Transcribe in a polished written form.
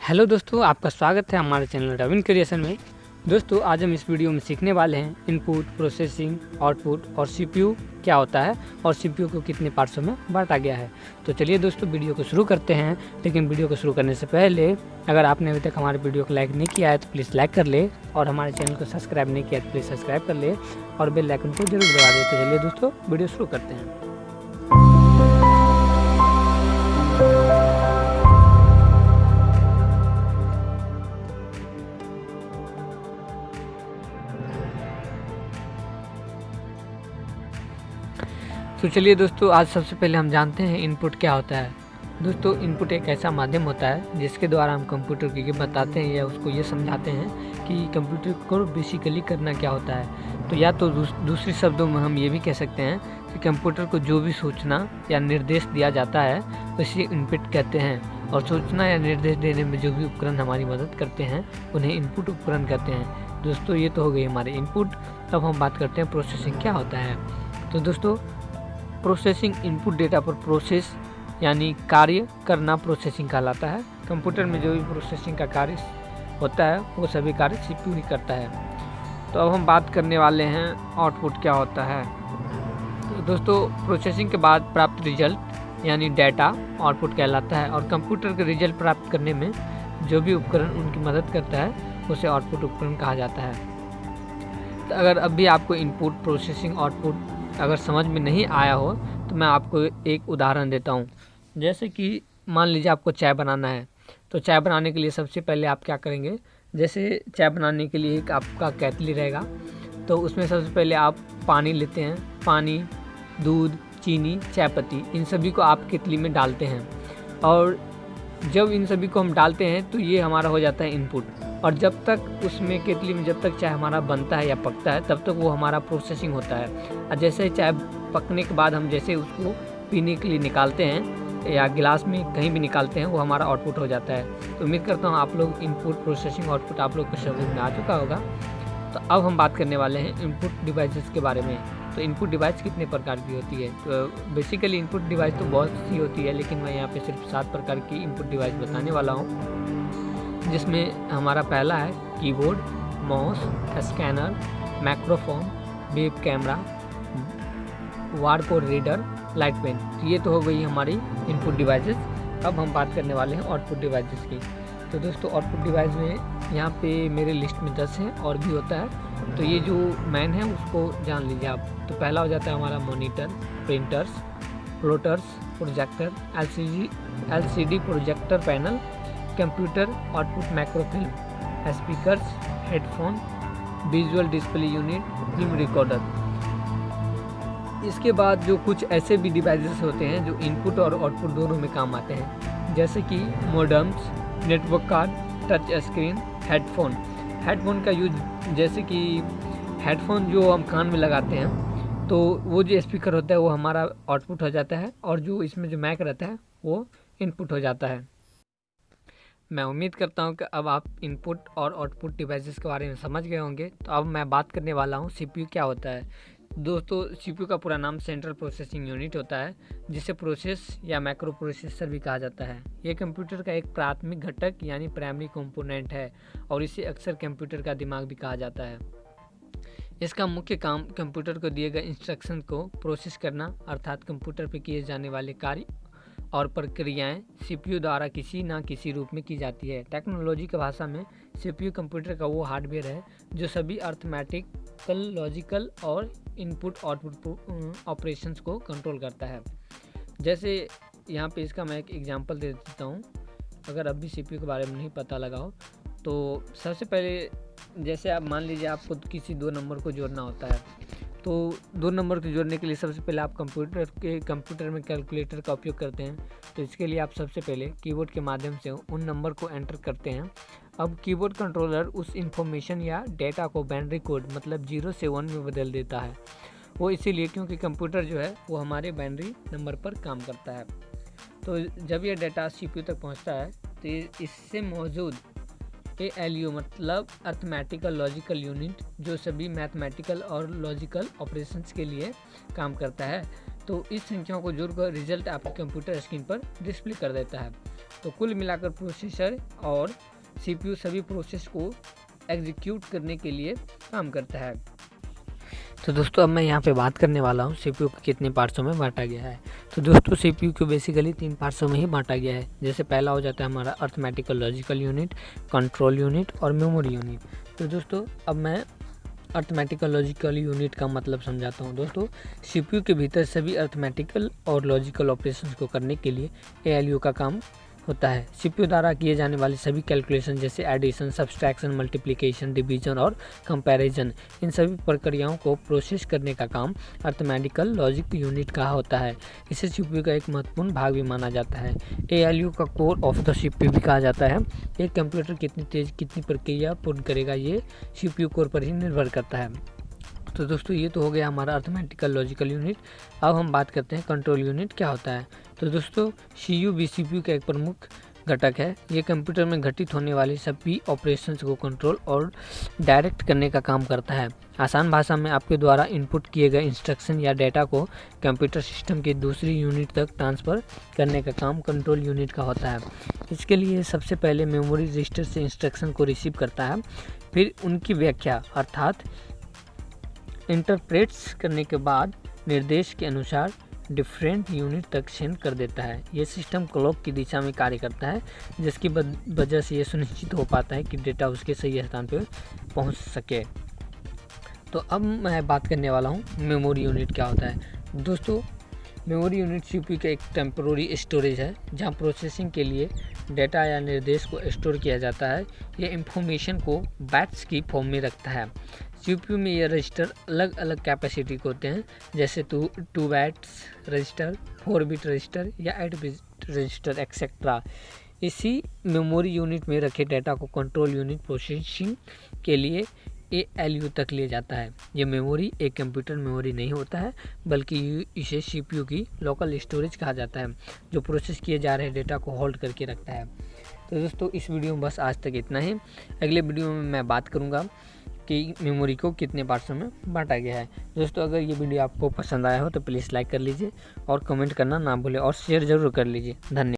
Hello दोस्तों, आपका स्वागत है हमारे चैनल रविन क्रिएशन में। दोस्तों, आज हम इस वीडियो में सीखने वाले हैं इनपुट, प्रोसेसिंग, आउटपुट और सीपीयू क्या होता है और सीपीयू को कितने पार्ट्सों में बांटा गया है। तो चलिए दोस्तों, वीडियो को शुरू करते हैं। लेकिन वीडियो को शुरू करने से पहले अगर आपने अभी तक हमारे वीडियो को लाइक नहीं किया है तो प्लीज़ लाइक कर ले, और हमारे चैनल को सब्सक्राइब नहीं किया तो प्लीज़ सब्सक्राइब कर ले और बेल आइकन को जरूर दबा दे। तो चलिए दोस्तों, वीडियो शुरू करते हैं। तो चलिए दोस्तों, आज सबसे पहले हम जानते हैं इनपुट क्या होता है। दोस्तों, इनपुट एक ऐसा माध्यम होता है जिसके द्वारा हम कंप्यूटर को ये बताते हैं या उसको ये समझाते हैं कि कंप्यूटर को बेसिकली करना क्या होता है। तो या तो दूसरे शब्दों में हम ये भी कह सकते हैं कि कंप्यूटर को जो भी सूचना या निर्देश दिया जाता है उसे इनपुट कहते हैं, और सूचना या निर्देश देने में जो भी उपकरण हमारी मदद करते हैं उन्हें इनपुट उपकरण कहते हैं। दोस्तों, ये तो हो गई हमारे इनपुट। अब हम बात करते हैं प्रोसेसिंग क्या होता है। तो दोस्तों, प्रोसेसिंग इनपुट डेटा पर प्रोसेस यानी कार्य करना प्रोसेसिंग कहलाता है। कंप्यूटर में जो भी प्रोसेसिंग का कार्य होता है वो सभी कार्य सीपीयू ही करता है। तो अब हम बात करने वाले हैं आउटपुट क्या होता है। तो दोस्तों, प्रोसेसिंग के बाद प्राप्त रिजल्ट यानी डाटा आउटपुट कहलाता है, और कंप्यूटर के रिजल्ट प्राप्त करने में जो भी उपकरण उनकी मदद करता है उसे आउटपुट उपकरण कहा जाता है। तो अगर अब भी आपको इनपुट, प्रोसेसिंग, आउटपुट अगर समझ में नहीं आया हो तो मैं आपको एक उदाहरण देता हूँ। जैसे कि मान लीजिए आपको चाय बनाना है। तो चाय बनाने के लिए सबसे पहले आप क्या करेंगे, जैसे चाय बनाने के लिए एक आपका केतली रहेगा। तो उसमें सबसे पहले आप पानी लेते हैं। पानी, दूध, चीनी, चाय पत्ती, इन सभी को आप केतली में डालते हैं, और जब इन सभी को हम डालते हैं तो ये हमारा हो जाता है इनपुट। और जब तक उसमें केतली में जब तक चाय हमारा बनता है या पकता है तब तक वो हमारा प्रोसेसिंग होता है। और जैसे ही चाय पकने के बाद हम जैसे उसको पीने के लिए निकालते हैं या गिलास में कहीं भी निकालते हैं, वो हमारा आउटपुट हो जाता है। तो उम्मीद करता हूँ आप लोग इनपुट, प्रोसेसिंग, आउटपुट आप लोग को समझ में आ चुका होगा। तो अब हम बात करने वाले हैं इनपुट डिवाइसेस के बारे में। तो इनपुट डिवाइस कितने प्रकार की होती है। तो बेसिकली इनपुट डिवाइस तो बहुत सी होती है, लेकिन मैं यहाँ पे सिर्फ 7 प्रकार की इनपुट डिवाइस बताने वाला हूँ, जिसमें हमारा पहला है keyboard, mouse, scanner, microphone, web camera, barcode reader, light pen. तो ये तो हो गई हमारी इनपुट डिवाइसेस। अब हम बात करने वाले हैं आउटपुट डिवाइसेस की। तो दोस्तों, आउटपुट डिवाइस में यहाँ पे मेरे लिस्ट में 10 हैं, और भी होता है। तो ये जो मैन है उसको जान लीजिए आप। तो पहला हो जाता है हमारा monitor, printers, plotters, projector, LCD projector panel, computer output microfilm, speakers, headphone, visual display unit, film recorder. इसके बाद जो कुछ ऐसे भी डिवाइसेस होते हैं जो इनपुट और आउटपुट दोनों में काम आते हैं, जैसे कि modems, network card, touch screen, headphone. Headphone का यूज, जैसे कि हेडफोन जो हम कान में लगाते हैं तो वो जो स्पीकर होता है वो हमारा आउटपुट हो जाता है, और जो इसमें जो माइक रहता है वो इनपुट हो जाता है। मैं उम्मीद करता हूँ कि अब आप इनपुट और आउटपुट डिवाइसेस के बारे में समझ गए होंगे। तो अब मैं बात करने वाला हूँ सीपीयू क्या होता है। दोस्तों, सीपीयू का पूरा नाम सेंट्रल प्रोसेसिंग यूनिट होता है, जिसे प्रोसेस या माइक्रो प्रोसेसर भी कहा जाता है। यह कंप्यूटर का एक प्राथमिक घटक यानी प्राइमरी कंपोनेंट है, और इसे अक्सर कंप्यूटर का दिमाग भी कहा जाता है। इसका मुख्य काम कंप्यूटर को दिए गए इंस्ट्रक्शन को प्रोसेस करना, अर्थात कंप्यूटर पर किए जाने वाले कार्य और प्रक्रियाएं सीपीयू द्वारा किसी न किसी रूप में की जाती है। टेक्नोलॉजी की भाषा में सीपीयू कंप्यूटर का वो हार्डवेयर है जो सभी अर्थमेटिकल, लॉजिकल और इनपुट आउटपुट ऑपरेशंस को कंट्रोल करता है। जैसे यहाँ पे इसका मैं एक एग्जांपल दे देता हूँ। अगर अभी सीपीयू के बारे में नहीं पता लगा हो तो सबसे पहले जैसे आप मान लीजिए आपको किसी 2 नंबर को जोड़ना होता है। तो 2 नंबर को जोड़ने के लिए सबसे पहले आप कंप्यूटर में कैलकुलेटर का उपयोग करते हैं। तो इसके लिए आप सबसे पहले कीबोर्ड के माध्यम से उन नंबर को एंटर करते हैं। अब कीबोर्ड कंट्रोलर उस इंफॉर्मेशन या डेटा को बाइनरी कोड मतलब 0 से 1 में बदल देता है। वो इसीलिए क्योंकि कंप्यूटर जो है वो हमारे बाइनरी नंबर पर काम करता है। तो जब यह डेटा सीपीयू तक पहुंचता है तो इससे मौजूद ALU मतलब अर्थमेटिकल लॉजिकल यूनिट, जो सभी मैथमेटिकल और लॉजिकल ऑपरेशंस के लिए काम करता है, तो इस संख्याओं को जोड़कर रिजल्ट आपके कंप्यूटर स्क्रीन पर डिस्प्ले कर देता है। तो कुल मिलाकर प्रोसेसर और CPU सभी प्रोसेस को एग्जीक्यूट करने के लिए काम करता है। तो दोस्तों अब मैं यहाँ पे बात करने वाला हूँ CPU को कितने पार्ट्सों में बांटा गया है। तो दोस्तों CPU को बेसिकली 3 पार्ट्सों में ही बांटा गया है। जैसे पहला हो जाता है हमारा arithmetical logical unit, control unit और मेमोरी यूनिट। तो दोस्तों अब मैं अर्थमेटिकल लॉजिकल यूनिट का मतलब समझाता हूँ। दोस्तों CPU के भीतर सभी अर्थमेटिकल और लॉजिकल ऑपरेशंस को करने के लिए ALU का काम होता है। CPU द्वारा किए जाने वाले सभी कैलकुलेशन जैसे एडिशन, सब्सट्रैक्शन, मल्टीप्लिकेशन, डिवीजन और कंपैरिजन, इन सभी प्रक्रियाओं को प्रोसेस करने का काम अर्थमेटिकल लॉजिक यूनिट का होता है। इसे CPU का एक महत्वपूर्ण भाग भी माना जाता है। ALU का कोर ऑफ द CPU भी कहा जाता है। एक कंप्यूटर कितनी तेज कितनी प्रक्रिया पूर्ण करेगा ये CPU कोर पर ही निर्भर करता है। तो दोस्तों ये तो हो गया हमारा अर्थमेटिकल लॉजिकल यूनिट। अब हम बात करते हैं कंट्रोल यूनिट क्या होता है। तो दोस्तों CPU भी CPU का एक प्रमुख घटक है। ये कंप्यूटर में घटित होने वाले सभी ऑपरेशंस को कंट्रोल और डायरेक्ट करने का काम करता है। आसान भाषा में आपके द्वारा इनपुट किए गए इंस्ट्रक्शन या डेटा को कंप्यूटर सिस्टम के दूसरी यूनिट तक ट्रांसफ़र करने का काम कंट्रोल यूनिट का होता है। इसके लिए सबसे पहले मेमोरी रजिस्टर से इंस्ट्रक्शन को रिसीव करता है, फिर उनकी व्याख्या अर्थात इंटरप्रेट्स करने के बाद निर्देश के अनुसार डिफरेंट यूनिट तक सेंड कर देता है। ये सिस्टम क्लॉक की दिशा में कार्य करता है, जिसकी वजह से ये सुनिश्चित हो पाता है कि डेटा उसके सही स्थान पर पहुंच सके। तो अब मैं बात करने वाला हूं मेमोरी यूनिट क्या होता है। दोस्तों मेमोरी यूनिट CPU का एक टेम्पररी स्टोरेज है, जहां प्रोसेसिंग के लिए डेटा या निर्देश को स्टोर किया जाता है। ये इंफॉर्मेशन को बाइट्स की फॉर्म में रखता है। CPU में ये रजिस्टर अलग अलग कैपेसिटी के होते हैं, जैसे 2 बाइट्स रजिस्टर, 4 बिट रजिस्टर या 8 बिट रजिस्टर एक्सेट्रा। इसी मेमोरी यूनिट में रखे डेटा को कंट्रोल यूनिट प्रोसेसिंग के लिए ALU तक ले जाता है। ये मेमोरी एक कंप्यूटर मेमोरी नहीं होता है, बल्कि इसे CPU की लोकल स्टोरेज कहा जाता है, जो प्रोसेस किए जा रहे डेटा को होल्ड करके रखता है। तो दोस्तों इस वीडियो में बस आज तक इतना ही। अगले वीडियो में मैं बात करूंगा कि मेमोरी को कितने पार्ट्सों में बांटा गया है। दोस्तों अगर ये वीडियो आपको पसंद आया हो तो प्लीज़ लाइक कर लीजिए और कमेंट करना ना भूलें और शेयर ज़रूर कर लीजिए। धन्यवाद।